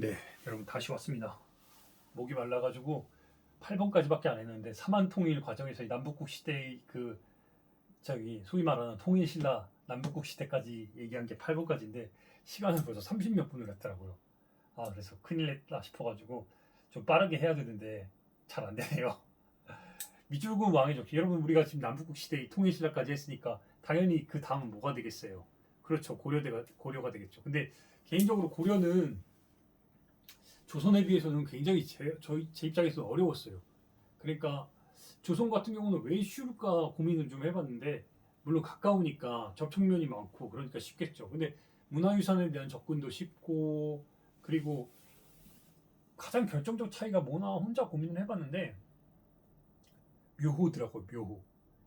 네, 여러분 다시 왔습니다. 목이 말라가지고 8번까지밖에 안 했는데 삼한통일 과정에서 이 남북국 시대의 그 소위 말하는 통일신라 남북국 시대까지 얘기한 게 8번까지인데 시간은 벌써 30몇 분을 했더라고요. 그래서 큰일 냈다 싶어가지고 좀 빠르게 해야 되는데 잘 안 되네요. 미줄군 왕의 족치. 여러분 우리가 지금 남북국 시대의 통일신라까지 했으니까 당연히 그 다음은 뭐가 되겠어요? 그렇죠, 고려가 되겠죠. 근데 개인적으로 고려는 조선에 비해서는 굉장히 제 입장에서 어려웠어요. 그러니까 조선 같은 경우는 왜 쉬울까 고민을 좀 해봤는데, 물론 가까우니까 접촉면이 많고 그러니까 쉽겠죠. 근데 문화유산에 대한 접근도 쉽고, 그리고 가장 결정적 차이가 뭐나 혼자 고민을 해봤는데 묘호더라고요. 묘호.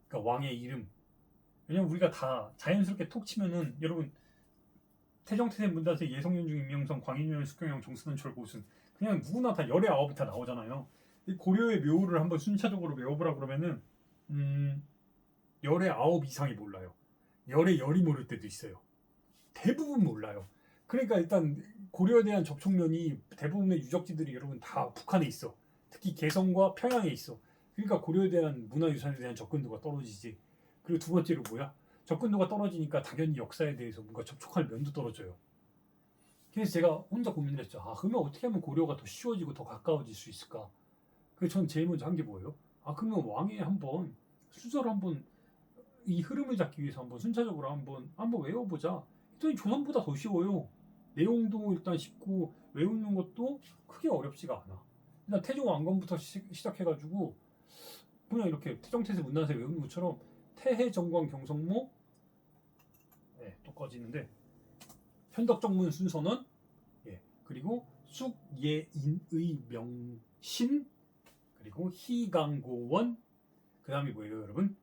그러니까 왕의 이름. 왜냐면 우리가 다 자연스럽게 톡 치면은, 여러분 태정태세 문단세 예성윤중 임명성 광인윤 숙경영 정순원 철고순, 그냥 누구나 다 열의 아홉이 다 나오잖아요. 이 고려의 묘를 한번 순차적으로 외워보라 그러면은 열의 아홉 이상이 몰라요. 열의 열이 모를 때도 있어요. 대부분 몰라요. 그러니까 일단 고려에 대한 접촉면이, 대부분의 유적지들이 여러분 다 북한에 있어. 특히 개성과 평양에 있어. 그러니까 고려에 대한 문화유산에 대한 접근도가 떨어지지. 그리고 두 번째로 뭐야? 접근도가 떨어지니까 당연히 역사에 대해서 뭔가 접촉할 면도 떨어져요. 그래서 제가 혼자 고민을 했죠. 그러면 어떻게 하면 고려가 더 쉬워지고 더 가까워질 수 있을까? 그래서 전 제일 먼저 한 게 뭐예요? 그러면 왕의 한번 순서를 한번, 이 흐름을 잡기 위해서 한번 순차적으로 한번 외워보자. 했더니 조선보다 더 쉬워요. 내용도 일단 쉽고 외우는 것도 크게 어렵지가 않아. 일단 태종 왕건부터 시작해가지고 그냥 이렇게 태정태세 문단세 외우는 것처럼 태해 정광 경성모, 네, 또 꺼지는데 현덕정문 순서는, 예, 그리고 숙예인의 명신, 그리고 희강고원, 그 다음이 뭐예요 여러분?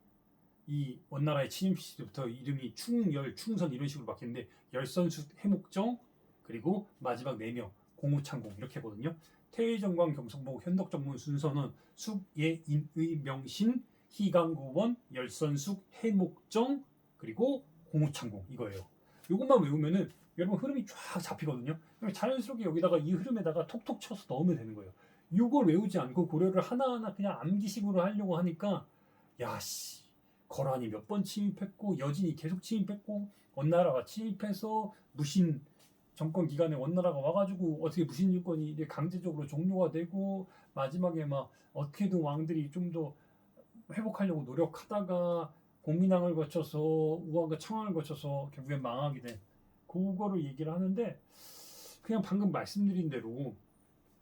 이 원나라의 침입 시대부터 이름이 충열, 충선 이런 식으로 바뀌는데 열선숙, 해목정, 그리고 마지막 4명 공우창공 이렇게 하거든요. 태의정광 경성모 현덕정문 순서는 숙예인의 명신, 희강고원, 열선숙, 해목정, 그리고 공우창공 이거예요. 이것만 외우면은 여러분 흐름이 쫙 잡히거든요. 자연스럽게 여기다가 이 흐름에다가 톡톡 쳐서 넣으면 되는 거예요. 이걸 외우지 않고 고려를 하나하나 그냥 암기식으로 하려고 하니까, 야씨, 거란이 몇 번 침입했고 여진이 계속 침입했고 원나라가 침입해서 무신 정권 기간에 원나라가 와가지고 어떻게 무신 정권이 강제적으로 종료가 되고, 마지막에 막 어떻게든 왕들이 좀 더 회복하려고 노력하다가 공민왕을 거쳐서 우왕과 청왕을 거쳐서 결국엔 망하게 된, 그거를 얘기를 하는데, 그냥 방금 말씀드린 대로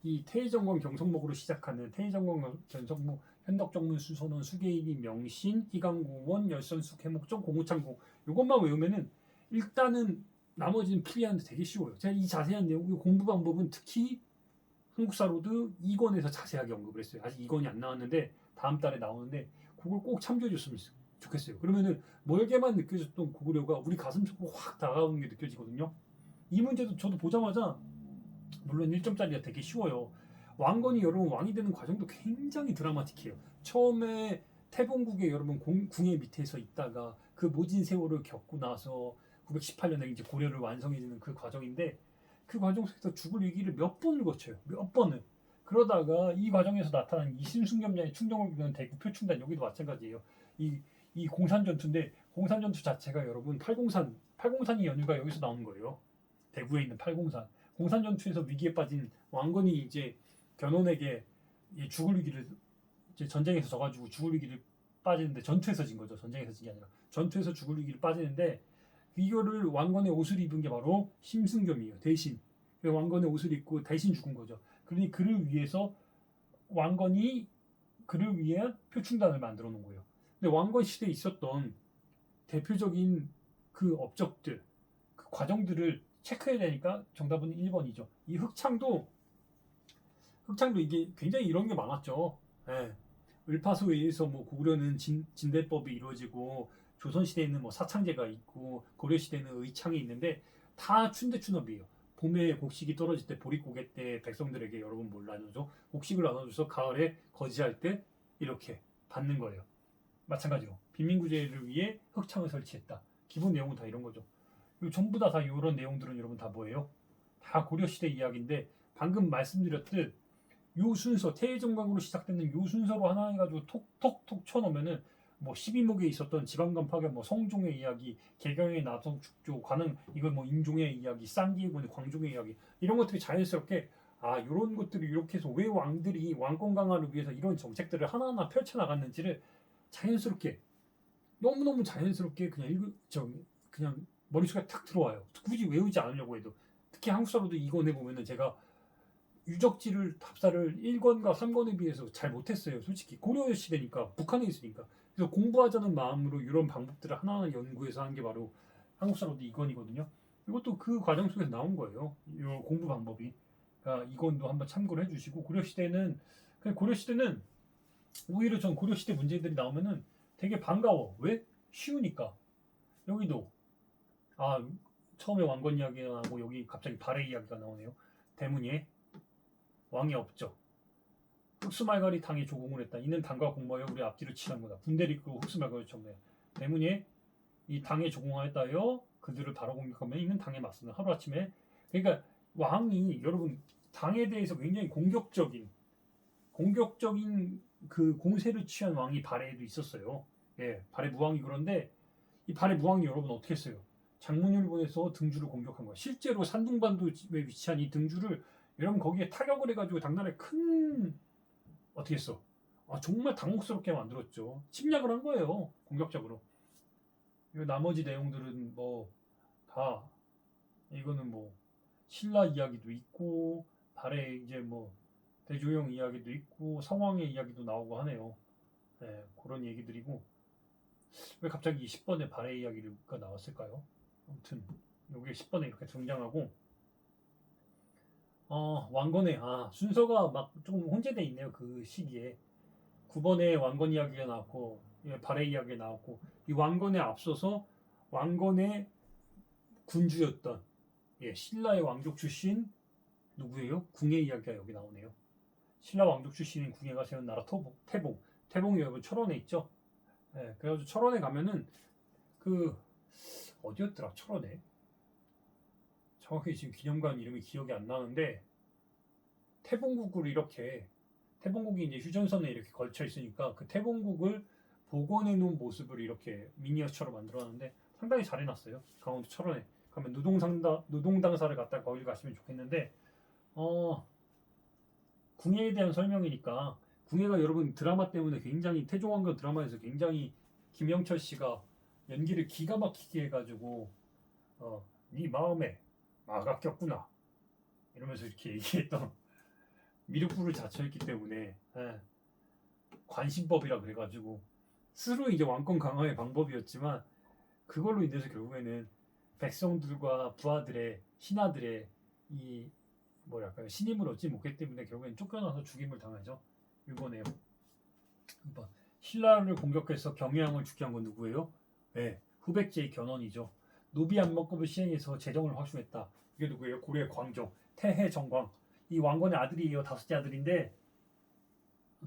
이 태의정권 경성목으로 시작하는 태의정권 경성목 현덕정문 수선원 수계인이 명신 희강고원 열선숙 해목정 공우창공, 이것만 외우면은 일단은 나머지는 풀이하는데 되게 쉬워요. 제가 이 자세한 내용, 공부 방법은 특히 한국사로드 2권에서 자세하게 언급을 했어요. 아직 2권이 안 나왔는데 다음 달에 나오는데 그걸 꼭 참조해 줬으면 좋겠어요. 그러면은 멀게만 느껴졌던 고구려가 우리 가슴 속으로 확 다가오는 게 느껴지거든요. 이 문제도 저도 보자마자, 물론 1점짜리가 되게 쉬워요. 왕건이 여러분 왕이 되는 과정도 굉장히 드라마틱해요. 처음에 태봉국에 여러분 궁의 밑에서 있다가 그 모진 세월을 겪고 나서 918년에 이제 고려를 완성해지는 그 과정인데, 그 과정 속에서 죽을 위기를 몇 번을 거쳐요. 몇 번을. 그러다가 이 과정에서 나타난 이신숙염자의 충정을 부르는 대구 표충단, 여기도 마찬가지예요. 이 공산전투인데, 공산전투 자체가 여러분 팔공산이 연유가 여기서 나오는 거예요. 대구에 있는 팔공산. 공산전투에서 위기에 빠진 왕건이 이제 견훤에게 죽을 위기를, 이제 전쟁에서 져가지고 죽을 위기를 빠지는데, 전투에서 진 거죠. 전쟁에서 진 게 아니라 전투에서 죽을 위기를 빠지는데, 이거를 왕건의 옷을 입은 게 바로 심승겸이에요. 대신 왕건의 옷을 입고 대신 죽은 거죠. 그러니 그를 위해서 왕건이 그를 위해 표충단을 만들어 놓은 거예요. 근데 왕건 시대에 있었던 대표적인 그 업적들, 그 과정들을 체크해야 되니까 정답은 1번이죠. 이 흑창도 이게 굉장히 이런 게 많았죠. 예. 을파소에 의해서 뭐 고구려는 진대법이 이루어지고, 조선시대에는 뭐 사창제가 있고, 고려시대는 의창이 있는데 다 춘대춘업이에요. 봄에 곡식이 떨어질 때, 보릿고개 때 백성들에게 여러분 뭘 나눠줘? 곡식을 나눠줘서 가을에 거지할 때 이렇게 받는 거예요. 마찬가지로 빈민구제를 위해 흑창을 설치했다. 기본 내용은 다 이런 거죠. 전부 다 이런 내용들은 여러분 다 뭐예요? 다 고려시대 이야기인데, 방금 말씀드렸듯 요 순서 태해정강으로 시작되는 요 순서로 하나 해가지고 톡톡톡 쳐놓으면은 뭐 12목에 있었던 지방간 파견, 뭐 성종의 이야기, 개경의 나성 축조, 관흥 이건 뭐 인종의 이야기, 쌍기군 광종의 이야기 이런 것들이 자연스럽게 이런 것들이 이렇게 해서 왜 왕들이 왕권 강화를 위해서 이런 정책들을 하나하나 펼쳐 나갔는지를 자연스럽게 너무너무 자연스럽게 그냥 머릿속에 탁 들어와요. 굳이 외우지 않으려고 해도. 특히 한국사로도 2권에 보면은 제가 유적지를 답사를 1권과 3권에 비해서 잘 못했어요. 솔직히 고려 시대니까 북한에 있으니까. 그래서 공부하자는 마음으로 이런 방법들을 하나하나 연구해서 한 게 바로 한국사로도 2권이거든요. 이것도 그 과정 속에서 나온 거예요. 이 공부 방법이. 그러니까 2권도 한번 참고를 해주시고 고려 시대는 오히려 전 고려 시대 문제들이 나오면은 되게 반가워. 왜? 쉬우니까. 여기도 처음에 왕건 이야기가 나오고 여기 갑자기 발해 이야기가 나오네요. 대문에 왕이 없죠. 흑수말갈이 당에 조공을 했다. 이는 당과 공모하여 우리 앞뒤를 치는 거다. 군대를 이끌고 흑수말갈을 쳤네. 대문에 이 당에 조공하였다여 그들을 바로 공격하면 이는 당에 맞서는 하루아침에. 그러니까 왕이 여러분 당에 대해서 굉장히 공격적인 그 공세를 취한 왕이 발해에도 있었어요. 예, 발해 무왕이. 그런데 이 발해 무왕이 여러분 어떻게 했어요? 장문율 보내서 등주를 공격한 거야. 실제로 산둥반도에 위치한 이 등주를 여러분 거기에 타격을 해가지고 당나라에 큰 어떻게 했어? 정말 당혹스럽게 만들었죠. 침략을 한 거예요. 공격적으로. 나머지 내용들은 뭐 다 이거는 뭐 신라 이야기도 있고 발해 이제 뭐 대조영 이야기도 있고 성왕의 이야기도 나오고 하네요. 네, 그런 얘기들이고 왜 갑자기 10번에 발해 이야기가 나왔을까요? 아무튼 여기 10번에 이렇게 등장하고 왕건의 순서가 막 좀 혼재돼 있네요. 그 시기에 9번에 왕건 이야기가 나왔고 발해 이야기가 나왔고 이 왕건에 앞서서 왕건의 군주였던 신라의 왕족 출신 누구예요? 궁예 이야기가 여기 나오네요. 신라 왕족 출신인 궁예가 세운 나라 태봉이 여러분 철원에 있죠. 그래가지고 철원에 가면은 그 어디였더라 철원에 정확히 지금 기념관 이름이 기억이 안 나는데 태봉국이 이제 휴전선에 이렇게 걸쳐 있으니까 그 태봉국을 복원해 놓은 모습을 이렇게 미니어처로 만들어놨는데 상당히 잘 해놨어요. 강원도 철원에 가면 노동당사를 갖다 거기 가시면 좋겠는데 궁예에 대한 설명이니까 궁예가 여러분 드라마 때문에 굉장히 태종왕건 드라마에서 굉장히 김영철 씨가 연기를 기가 막히게 해가지고 네 마음에 마가 꼈구나 이러면서 이렇게 얘기했던 미륵불을 자처했기 때문에 관심법이라 그래가지고 스스로 이제 왕권 강화의 방법이었지만 그걸로 인해서 결국에는 백성들과 부하들의 신하들의 이 뭐랄까요 신임을 얻지 못했기 때문에 결국엔 쫓겨나서 죽임을 당하죠. 이번에요. 2번 신라를 공격해서 경양을 죽게 한 건 누구예요? 후백제의 견훤이죠. 노비안목급을 시행해서 재정을 확충했다. 이게 누구예요? 고려의 광종 태해정광. 이 왕건의 아들이에요. 5째 아들인데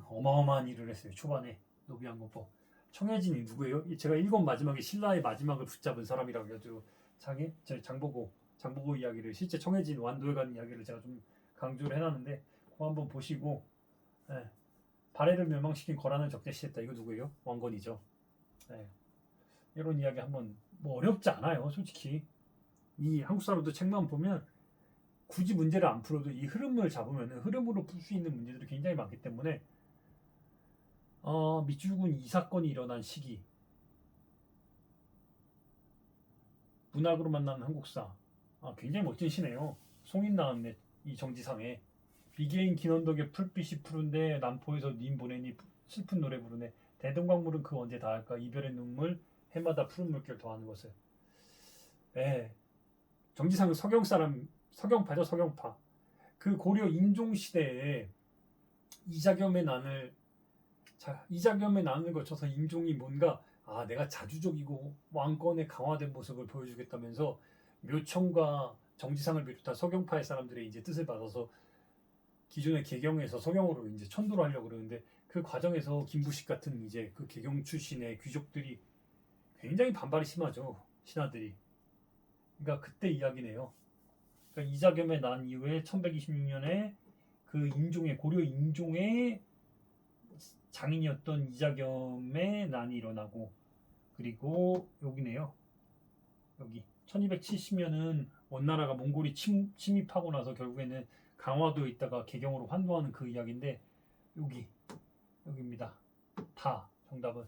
어마어마한 일을 했어요. 초반에 노비안목법. 청해진이 누구예요? 제가 1권 마지막에 신라의 마지막을 붙잡은 사람이라고 해가지고 장보고 이야기를 실제 청해진 완도에 간 이야기를 제가 좀 강조를 해놨는데 그거 한번 보시고 발해를 멸망시킨 거란을 적대시했다. 이거 누구예요? 왕건이죠. 이런 이야기 한번 뭐 어렵지 않아요. 솔직히 이 한국 사람도 책만 보면 굳이 문제를 안 풀어도 이 흐름을 잡으면 흐름으로 풀 수 있는 문제들이 굉장히 많기 때문에 밑줄군 이 사건이 일어난 시기 문학으로 만나는 한국사 굉장히 멋진 시네요. 송인 나왔네. 이 정지상에 비계인 긴언덕에 풀빛이 푸른데 남포에서 님 보내니 슬픈 노래 부르네. 대동강물은 그 언제 닿을까. 이별의 눈물 해마다 푸른 물결 더하는 것을. 정지상은 서경파죠. 서경파. 그 고려 인종 시대에 이자겸의 난을 거쳐서 인종이 뭔가 내가 자주적이고 왕권의 강화된 모습을 보여주겠다면서 묘청과 정지상을 비롯한 서경파의 사람들의 이제 뜻을 받아서 기존의 개경에서 서경으로 이제 천도를 하려고 그러는데 그 과정에서 김부식 같은 이제 그 개경 출신의 귀족들이 굉장히 반발이 심하죠. 신하들이. 그러니까 그때 이야기네요. 그러니까 이자겸의 난 이후에 1126년에 그 인종의 고려 인종의 장인이었던 이자겸의 난이 일어나고, 그리고 여기네요. 여기 1270년은 원나라가 몽골이 침입하고 나서 결국에는 강화도에 있다가 개경으로 환도하는 그 이야기인데, 여기입니다. 다 정답은.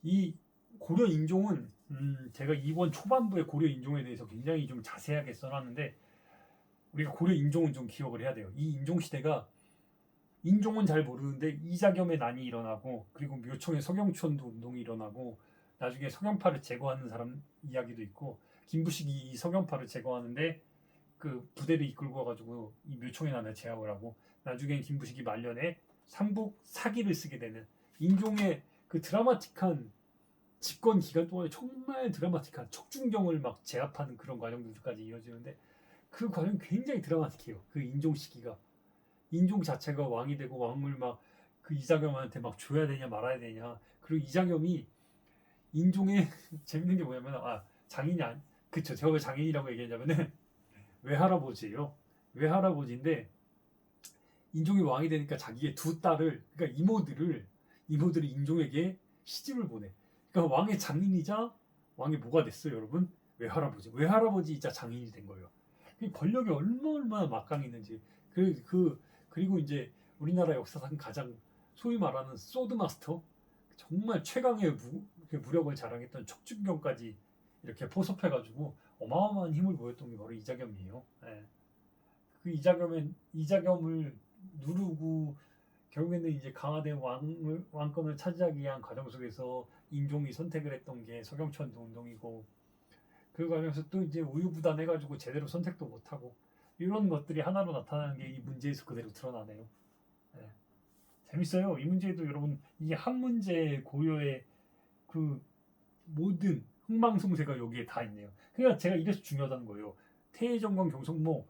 이 고려 인종은 제가 이번 초반부에 고려 인종에 대해서 굉장히 좀 자세하게 써놨는데, 우리가 고려 인종은 좀 기억을 해야 돼요. 이 인종 시대가, 인종은 잘 모르는데 이자겸의 난이 일어나고, 그리고 묘청의 석영천도 운동이 일어나고, 나중에 석영파를 제거하는 사람 이야기도 있고, 김부식이 이 석영파를 제거하는데 그 부대를 이끌고 와가지고 이 묘청의 난을 제압을 하고, 나중에 김부식이 말년에 삼국 사기를 쓰게 되는, 인종의 그 드라마틱한 집권 기간 동안에 정말 드라마틱한 척준경을 막 제압하는 그런 과정들까지 이어지는데, 그 과정이 굉장히 드라마틱해요. 그 인종 시기가, 인종 자체가 왕이 되고, 왕을 막 그 이자겸한테 막 줘야 되냐 말아야 되냐. 그리고 이자겸이 인종의 재밌는 게 뭐냐면, 장인이 아니, 그쵸, 제가 왜 장인이라고 얘기하냐면은 외할아버지예요. 외할아버지인데 인종이 왕이 되니까 자기의 두 딸을, 그러니까 이모들을 인종에게 시집을 보내. 그러니까 왕의 장인이자 왕의 뭐가 됐어요, 여러분? 외할아버지이자 장인이 된 거예요. 권력이 얼마나 막강했는지. 그리고 이제 우리나라 역사상 가장 소위 말하는 소드 마스터, 정말 최강의 무력을 자랑했던 척준경까지 이렇게 포섭해가지고 어마어마한 힘을 보였던 게 바로 이자겸이에요. 예. 그 이자겸을 누르고 결국에는 이제 강화된 왕권을 차지하기 위한 과정 속에서 인종이 선택을 했던 게 석영천도 운동이고, 그 과정에서 또 이제 우유부단해가지고 제대로 선택도 못하고, 이런 것들이 하나로 나타나는 게 이 문제에서 그대로 드러나네요. 예. 재밌어요. 이 문제도 여러분, 이 한 문제 고려의 그 모든 흥망성쇠가 여기에 다 있네요. 그러니까 제가 이래서 중요하다는 거예요. 태해정광 경성모,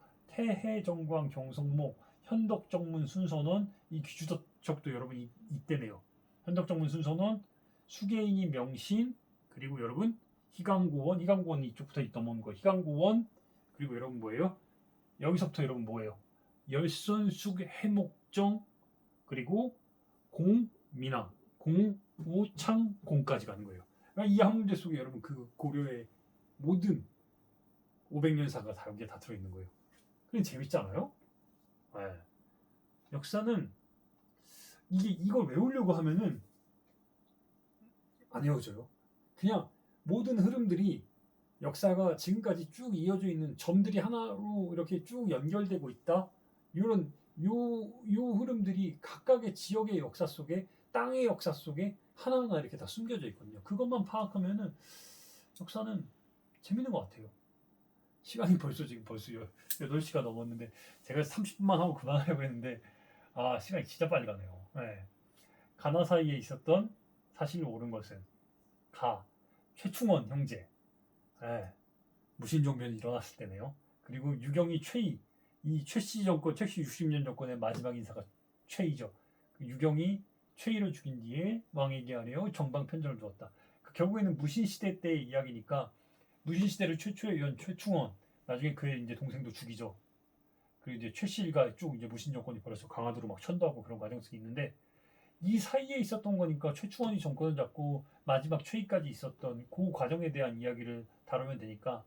현덕정문 순선원, 이 귀주적도 여러분 이때네요. 현덕정문 순선원, 수계인이 명신, 그리고 여러분 희강고원 이쪽부터 넘어오는 거. 희강고원, 그리고 여러분 뭐예요? 여기서부터 여러분 뭐예요? 열선숙 해목정, 그리고 공민왕, 공우창공까지 가는 거예요. 그러니까 이 한 문제 속에 여러분 그 고려의 모든 500년사가 다 여기에 다 들어있는 거예요. 그게 재밌잖아요? 네. 역사는 이걸 외우려고 하면은 안 외워져요. 그냥 모든 흐름들이, 역사가 지금까지 쭉 이어져 있는 점들이 하나로 이렇게 쭉 연결되고 있다. 이런 요 흐름들이 각각의 지역의 역사 속에, 땅의 역사 속에 하나하나 이렇게 다 숨겨져 있거든요. 그것만 파악하면은 역사는 재밌는 것 같아요. 시간이 벌써 8시가 넘었는데, 제가 30분만 하고 그만하려고 했는데, 시간이 진짜 빨리 가네요. 네. 가나 사이에 있었던 사실을 옳은 것은 최충원 형제, 네. 무신종변이 일어났을 때네요. 그리고 유경이 최이, 이 최씨 60년 정권의 마지막 인사가 최이죠. 유경이 최이를 죽인 뒤에 왕에게 하려 정방편전을 두었다. 결국에는 무신시대 때의 이야기니까, 무신시대를 최초에 연 최충원, 나중에 그의 이제 동생도 죽이죠. 그리고 이제 최씨가 쭉 이제 무신 정권이 벌어서 강화도로 막 천도하고 그런 과정이 있는데, 이 사이에 있었던 거니까 최충원이 정권을 잡고 마지막 최이까지 있었던 그 과정에 대한 이야기를 다루면 되니까,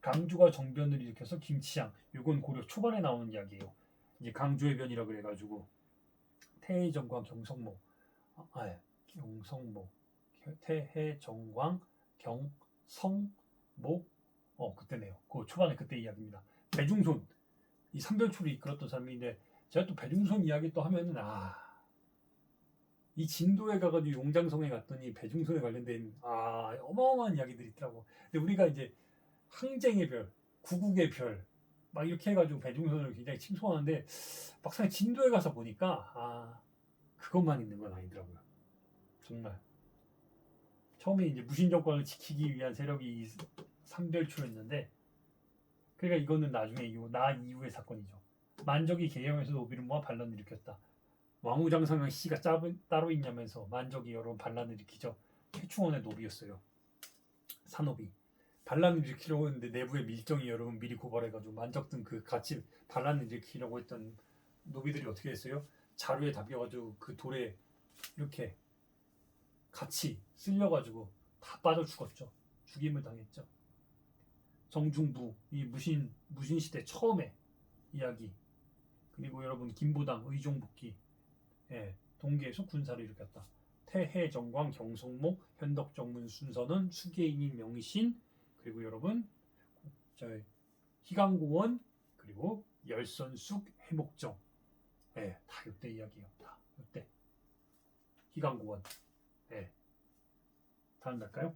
강주가 정변을 일으켜서 김치양, 이건 고려 초반에 나오는 이야기예요. 이제 강주의 변이라 그래가지고 태해정광 경성모, 경성모, 태해정광 경성모, 그때네요. 그 초반에 그때 이야기입니다. 배중손, 이 삼별초를 이끌었던 사람인데, 제가 또 배중손 이야기 또 하면은 이 진도에 가가지고 용장성에 갔더니 배중손에 관련된 어마어마한 이야기들이 있더라고. 근데 우리가 이제 항쟁의 별, 구국의 별, 막 이렇게 해가지고 배중손을 굉장히 칭송하는데, 막상 진도에 가서 보니까 그것만 있는 건 아니더라고요. 정말 처음에 이제 무신 정권을 지키기 위한 세력이 이 삼별초였는데, 그러니까 이거는 나중에 나 이후의 사건이죠. 만적이 계엄에서 노비를 모아 반란을 일으켰다. 왕우장성의 씨가 따로 있냐면서 만적이 여러 반란을 일으키죠. 최충원의 노비였어요. 산노비. 반란을 일으키려고 했는데 내부의 밀정이 여러분 미리 고발해가지고 만적든 그 같이 반란을 일으키려고 했던 노비들이 어떻게 했어요? 자루에 담겨가지고 그 돌에 이렇게 같이 쓸려가지고 다 빠져 죽었죠. 죽임을 당했죠. 정중부 이 무신 시대 처음에 이야기. 그리고 여러분 김부당 의종복귀 동계에서 군사를 일으켰다. 태해정광 경성목 현덕정문 순서는 수계인인 명신 그리고 여러분 희강고원 그리고 열선숙 해목정 다 이때 이야기예요. 다 이때 희강고원 다음 갈까요?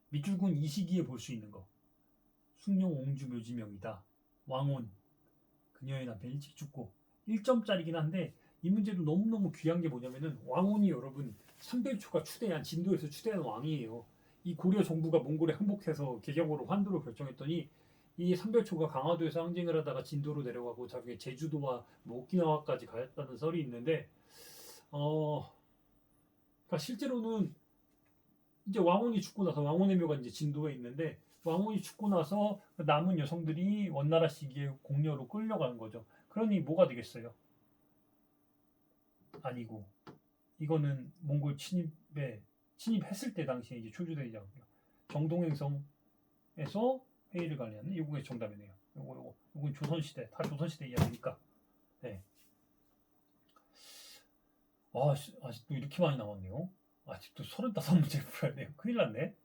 밑줄군 이 시기에 볼 수 있는 거 숭룡 옹주 묘지명이다. 왕온 그녀의 남편 일찍 죽고 1점짜리긴 한데 이 문제도 너무너무 귀한 게 뭐냐면은 왕온이 여러분 삼별초가 추대한 진도에서 추대한 왕이에요. 이 고려 정부가 몽골에 항복해서 개경으로 환도를 결정했더니 이 삼별초가 강화도에서 항쟁을 하다가 진도로 내려가고 자기의 제주도와 오키나와까지 가였다는 설이 있는데 그러니까 실제로는 이제 왕온이 죽고 나서 왕온의 묘가 이제 진도에 있는데 왕온이 죽고 나서 남은 여성들이 원나라 시기에 공녀로 끌려가는 거죠. 그러니 뭐가 되겠어요? 아니고 이거는 몽골 침입했을 때 당시에 이제 초주대장 정동행성에서 회의를 관리하는 이게 정답이네요. 요건 조선시대 다 조선시대 이야기니까. 네. 아직도 이렇게 많이 남았네요. 아직도 35문제 풀어야 돼요. 큰일 났네.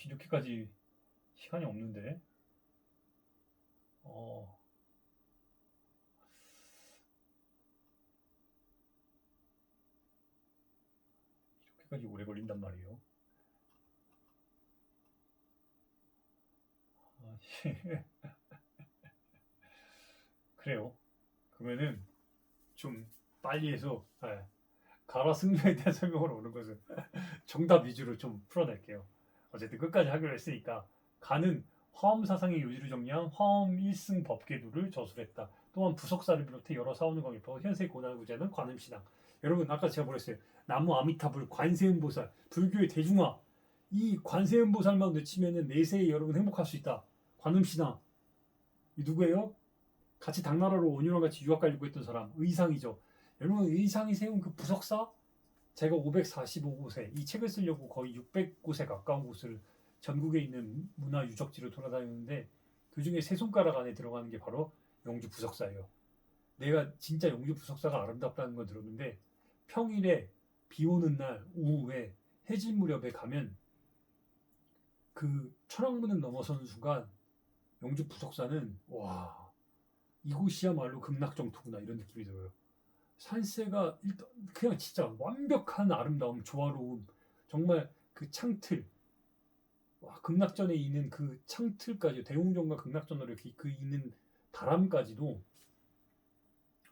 이렇게까지 시간이 없는데. 이렇게까지 오래 걸린단 말이에요. 그래요. 그러면은 좀 빨리 해서 가라 승려에 대한 설명을 오는 것은 정답 위주로 좀 풀어낼게요. 어쨌든 끝까지 하기로 했으니까 가는 화엄 사상의 요지를 정리한 화엄 1승 법계도를 저술했다. 또한 부석사를 비롯해 여러 사원을 입하고 현세 고난구제는 관음신앙. 여러분 아까 제가 뭐랬어요? 나무 아미타불 관세음보살 불교의 대중화 이 관세음보살만 외치면은 내세에 여러분 행복할 수 있다. 관음신앙 이 누구예요? 같이 당나라로 원유랑 같이 유학 가려고 했던 사람 의상이죠. 여러분 의상이 세운 그 부석사 제가 545곳에 이 책을 쓰려고 거의 600곳에 가까운 곳을 전국에 있는 문화 유적지를 돌아다녔는데 그 중에 세 손가락 안에 들어가는 게 바로 영주 부석사예요. 내가 진짜 영주 부석사가 아름답다는 걸 들었는데 평일에 비 오는 날 오후에 해질 무렵에 가면 그 천왕문을 넘어서는 순간 영주 부석사는 와 이곳이야말로 극락정토구나 이런 느낌이 들어요. 산세가 일단 그냥 진짜 완벽한 아름다움, 조화로움, 정말 그 창틀, 극락전에 있는 그 창틀까지 대웅전과 극락전으로 이렇게 그 있는 다람까지도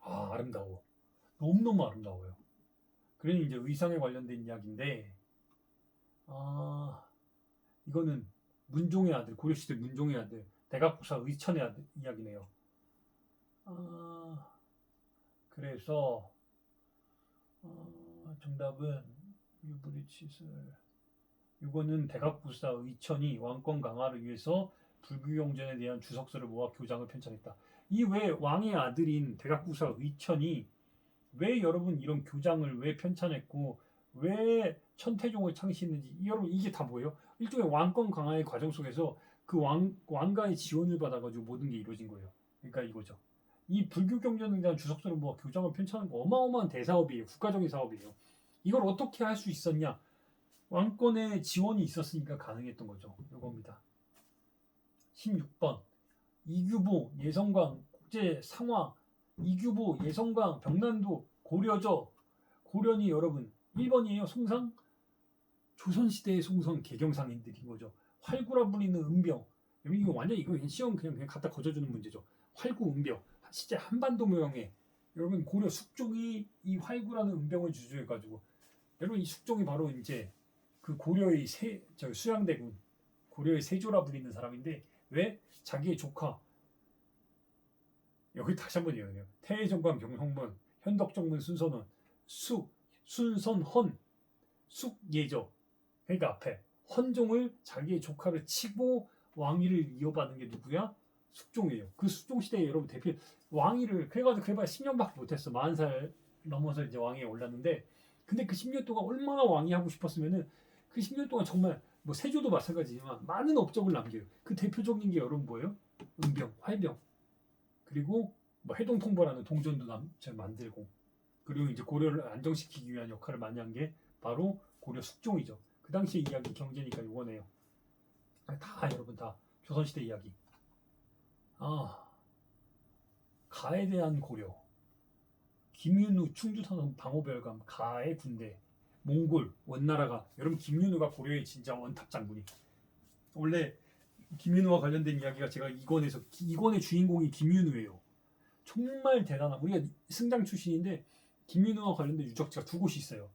아름다워. 너무너무 아름다워요. 그러니 이제 의상에 관련된 이야기인데 이거는 문종의 아들, 고려시대 문종의 아들, 대각부사 의천의 아들 이야기네요. 그래서 정답은 유브리치슬 이거는 대각부사 의천이 왕권 강화를 위해서 불교경전에 대한 주석서를 모아 교장을 편찬했다. 이 왜 왕의 아들인 대각부사 의천이 왜 여러분 이런 교장을 왜 편찬했고 왜 천태종을 창시했는지 여러분 이게 다 뭐예요? 일종의 왕권 강화의 과정 속에서 그 왕가의 지원을 받아가지고 모든 게 이루어진 거예요. 그러니까 이거죠. 이 불교 경전에 대한 주석서를 모아 교장을 편찬하는 거 어마어마한 대사업이에요. 국가적인 사업이에요. 이걸 어떻게 할 수 있었냐? 왕권의 지원이 있었으니까 가능했던 거죠. 이겁니다. 16번 이규보 예성광 국제상화 이규보 예성광 병난도 고려저 고려니 여러분 1번이에요. 송상 조선시대의 송성 개경상인들인 거죠. 활구라 불리는 은병 이거 완전 이거 시험 그냥 갖다 거저주는 문제죠. 활구 은병 실제 한반도 모형에 여러분 고려 숙종이 이 활구라는 은병을 주주해가지고 여러분 이 숙종이 바로 이제 그 고려의 수양대군 고려의 세조라 불리는 사람인데 왜 자기의 조카 여기 다시 한번 얘기해요. 태해정광 경성문 현덕정문 순선원 순선헌 숙예죠. 그러니까 앞에 헌종을 자기의 조카를 치고 왕위를 이어받은 게 누구야? 숙종이에요. 그 숙종 시대에 여러분 대표 왕위를 그래가지고 그래봐야 10년밖에 못했어. 40살 넘어서 이제 왕위에 올랐는데 근데 그 10년 동안 얼마나 왕위 하고 싶었으면은 그 10년 동안 정말 뭐 세조도 마찬가지지만 많은 업적을 남겨요. 그 대표적인 게 여러분 뭐예요? 은병, 활병 그리고 뭐 해동통보라는 동전도 제가 만들고 그리고 이제 고려를 안정시키기 위한 역할을 많이 한 게 바로 고려 숙종이죠. 그 당시 이야기 경제니까 요거네요. 다 여러분 다 조선시대 이야기. 가에 대한 고려, 김윤우 충주선언 방어별감, 가의 군대, 몽골 원나라가 여러분 김윤우가 고려의 진짜 원탑 장군이. 원래 김윤우와 관련된 이야기가 제가 2권의 주인공이 김윤우예요. 정말 대단한 우리가 승장 출신인데 김윤우와 관련된 유적지가 두 곳이 있어요.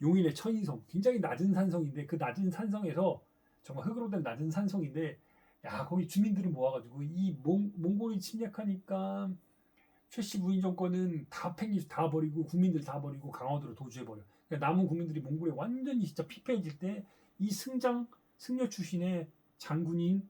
용인의 천인성 굉장히 낮은 산성인데 그 낮은 산성에서 정말 흙으로 된 낮은 산성인데 야 거기 주민들을 모아가지고 이 몽골이 침략하니까 최씨 부인 정권은 다 버리고 국민들 다 버리고 강화도로 도주해버려. 그러니까 남은 국민들이 몽골에 완전히 진짜 피폐해질 때 이 승려 출신의 장군인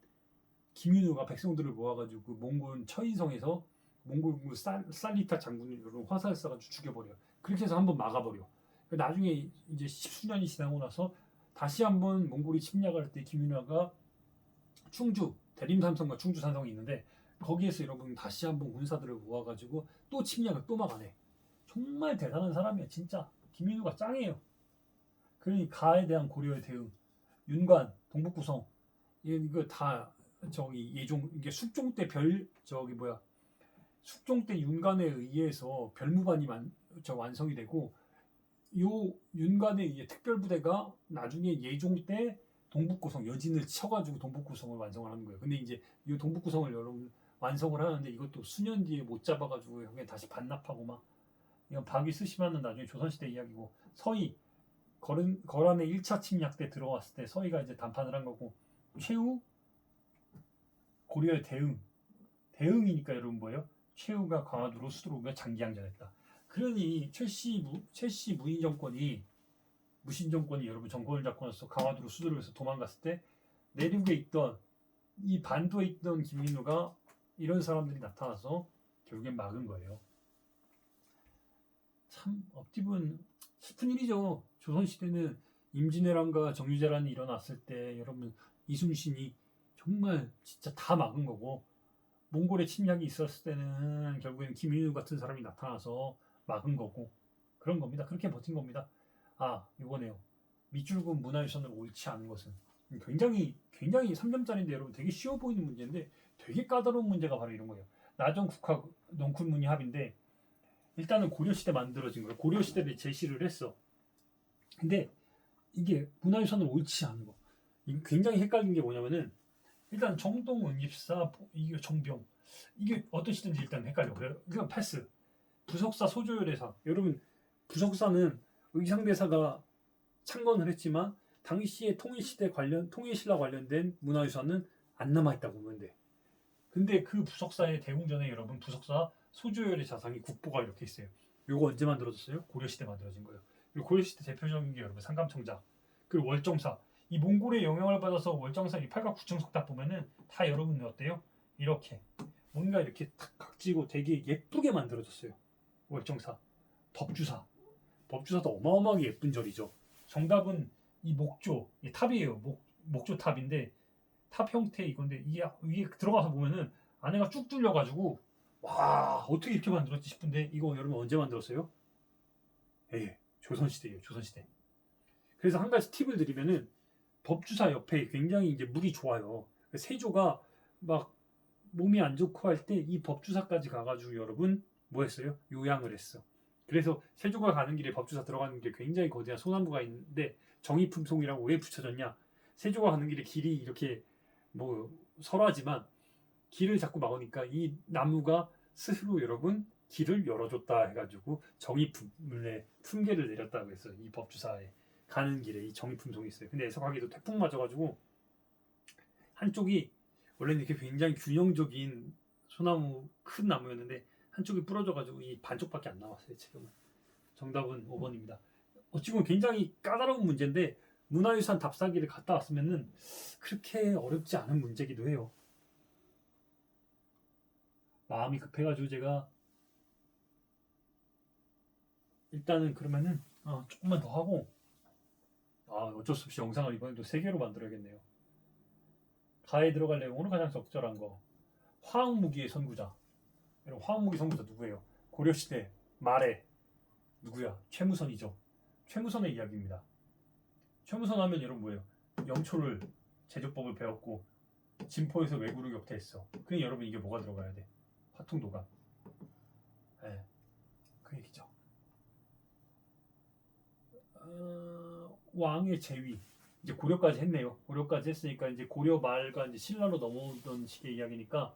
김윤우가 백성들을 모아가지고 그 몽골 처인성에서 몽골 살리타 장군을 화살을 쏴가지고 죽여버려. 그렇게 해서 한번 막아버려. 나중에 이제 십수년이 지나고 나서 다시 한번 몽골이 침략할 때 김윤아가 충주 대림산성과 충주산성이 있는데 거기에서 여러분 다시 한번 군사들을 모아가지고 또 침략을 또 막아내. 정말 대단한 사람이야 진짜. 김윤우가 짱이에요. 그러니 가에 대한 고려의 대응, 윤관, 동북구성 이거 다 저기 예종 이게 숙종 때 숙종 때 윤관에 의해서 별무반이 완성이 되고 요 윤관에 의해 특별부대가 나중에 예종 때 동북구성 여진을 쳐가지고 동북구성을 완성을 하는 거예요. 근데 이제 이 동북구성을 여러분 완성을 하는데 이것도 수년 뒤에 못 잡아가지고 여기 다시 반납하고 막 이건 박이 스시마는 나중에 조선시대 이야기고 서희 거란의 1차 침략 때 들어왔을 때 서희가 이제 단판을 한 거고 최후 고려의 대응이니까 여러분 뭐예요? 최후가 강화도로 수도로 장기항전했다. 그러니 최씨 무신 정권이 여러분 정권을 잡고 나서 강화도로 수도로 해서 도망갔을 때 내륙에 있던 이 반도에 있던 김민우가 이런 사람들이 나타나서 결국엔 막은 거예요. 참 어찌보면 슬픈 일이죠. 조선시대는 임진왜란과 정유재란이 일어났을 때 여러분 이순신이 정말 진짜 다 막은 거고 몽골의 침략이 있었을 때는 결국에는 김민우 같은 사람이 나타나서 막은 거고 그런 겁니다. 그렇게 버틴 겁니다. 이거네요. 밑줄금 문화유산으로 옳지 않은 것은 굉장히 3점짜리인데 여러분 되게 쉬워 보이는 문제인데 되게 까다로운 문제가 바로 이런 거예요. 나정국학 넝쿨무늬 합인데 일단은 고려시대 만들어진 거예요. 고려시대를 제시를 했어. 근데 이게 문화유산으로 옳지 않은 거. 굉장히 헷갈린 게 뭐냐면은 일단 정동, 은입사, 이게 정병 이게 어떤 시대인지 일단 헷갈려. 그냥 패스. 부석사 소조열의사. 여러분 부석사는 의상대사가 창건을 했지만 당시에 통일신라 관련된 문화유산은 안 남아있다고 보면 돼. 근데 그 부석사의 대웅전에 여러분 부석사 소조열의 자상이 국보가 이렇게 있어요. 요거 언제 만들어졌어요? 고려시대 만들어진 거예요. 그리고 고려시대 대표적인 게 여러분 상감청자 그리고 월정사. 이 몽골의 영향을 받아서 월정사 이 팔각구층석 딱 보면은 다 여러분 어때요? 이렇게 뭔가 이렇게 탁 각지고 되게 예쁘게 만들어졌어요. 월정사, 법주사도 어마어마하게 예쁜 절이죠. 정답은 이 목조, 이 탑이에요. 목조 탑인데 탑 형태 이건데 이게 위에 들어가서 보면은 안에가 쭉 뚫려가지고 와 어떻게 이렇게 만들었지 싶은데 이거 여러분 언제 만들었어요? 조선시대예요. 조선시대. 그래서 한 가지 팁을 드리면은 법주사 옆에 굉장히 이제 물이 좋아요. 세조가 막 몸이 안 좋고 할 때 이 법주사까지 가가지고 여러분 뭐 했어요? 요양을 했어. 그래서 세조가 가는 길에 법주사 들어가는 게 굉장히 거대한 소나무가 있는데 정의품송이라고 왜 붙여졌냐? 세조가 가는 길에 길이 이렇게 뭐 설하지만 길을 자꾸 막으니까 이 나무가 스스로 여러분 길을 열어줬다 해가지고 정의품의 품계를 내렸다고 했어요. 이 법주사에 가는 길에 이 정의품송이 있어요. 근데 애석하게도 태풍 맞아가지고 한쪽이 원래는 이렇게 굉장히 균형적인 소나무 큰 나무였는데 한쪽이 부러져가지고 이 반쪽밖에 안 나왔어요. 지금은 정답은 5번입니다. 어찌 보면 굉장히 까다로운 문제인데 문화유산 답사기를 갔다 왔으면은 그렇게 어렵지 않은 문제기도 해요. 마음이 급해가지고 제가 일단은 그러면은 조금만 더 하고 어쩔 수 없이 영상을 이번에도 3개로 만들어야겠네요. 가에 들어갈 내용으로 가장 적절한 거. 화학무기의 선구자. 여러분 화학무기 선구자 누구예요? 고려시대 말에 누구야? 최무선이죠. 최무선의 이야기입니다. 최무선 하면 여러분 뭐예요? 영초를 제조법을 배웠고 진포에서 왜구를 격퇴했어. 그럼 여러분 이게 뭐가 들어가야 돼? 화통도가. 네, 그 얘기죠. 왕의 제위. 이제 고려까지 했네요. 고려까지 했으니까 이제 고려 말과 이제 신라로 넘어오던 시기의 이야기니까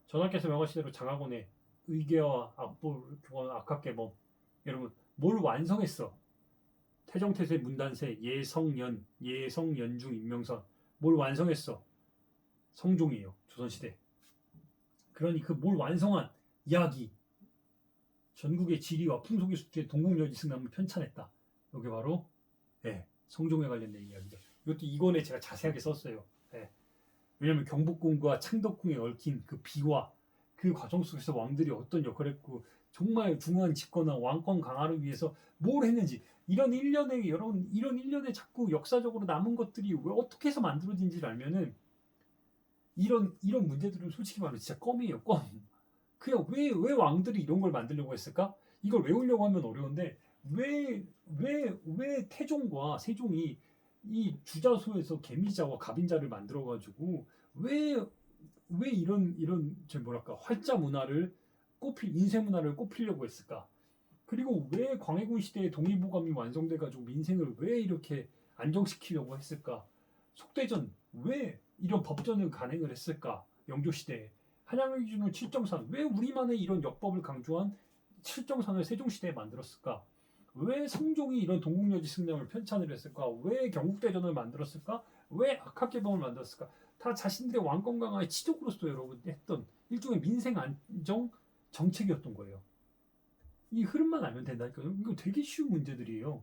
전하께서 명하시대로 장하곤의 의계와 악보 교원 악학개범 여러분 뭘 완성했어? 태정태세 문단세 예성연 예성연중 인명선 뭘 완성했어? 성종이에요. 조선시대. 그러니 그 뭘 완성한 이야기 전국의 지리와 풍속의 숲에 동국여지 승남을 편찬했다. 이게 바로 성종에 관련된 이야기죠. 이것도 이권에 제가 자세하게 썼어요. 왜냐하면 경복궁과 창덕궁에 얽힌 그 비와 그 과정 속에서 왕들이 어떤 역할을 했고 정말 중요한 집권과 왕권 강화를 위해서 뭘 했는지 이런 일련의 여러분 이런 일련의 자꾸 역사적으로 남은 것들이 왜 어떻게 해서 만들어진지를 알면은 이런 문제들은 솔직히 말하면 진짜 껌이에요. 껌. 그냥 왜 왕들이 이런 걸 만들려고 했을까? 이걸 외우려고 하면 어려운데 왜 태종과 세종이 이 주자소에서 개미자와 갑인자를 만들어가지고 왜 이런 저 뭐랄까 활자 문화를 인쇄 문화를 꼽히려고 했을까? 그리고 왜 광해군 시대에 동의보감이 완성돼가지고 민생을 왜 이렇게 안정시키려고 했을까? 속대전 왜 이런 법전을 간행을 했을까? 영조 시대에 한양을 기준으로 칠정산 왜 우리만의 이런 역법을 강조한 칠정산을 세종시대에 만들었을까? 왜 성종이 이런 동국여지 승려을 편찬을 했을까? 왜 경국대전을 만들었을까? 왜 악학개범을 만들었을까? 다 자신들의 왕권 강화의 치적으로서 여러분 했던 일종의 민생 안정 정책이었던 거예요. 이 흐름만 알면 된다니까요. 이거 되게 쉬운 문제들이에요.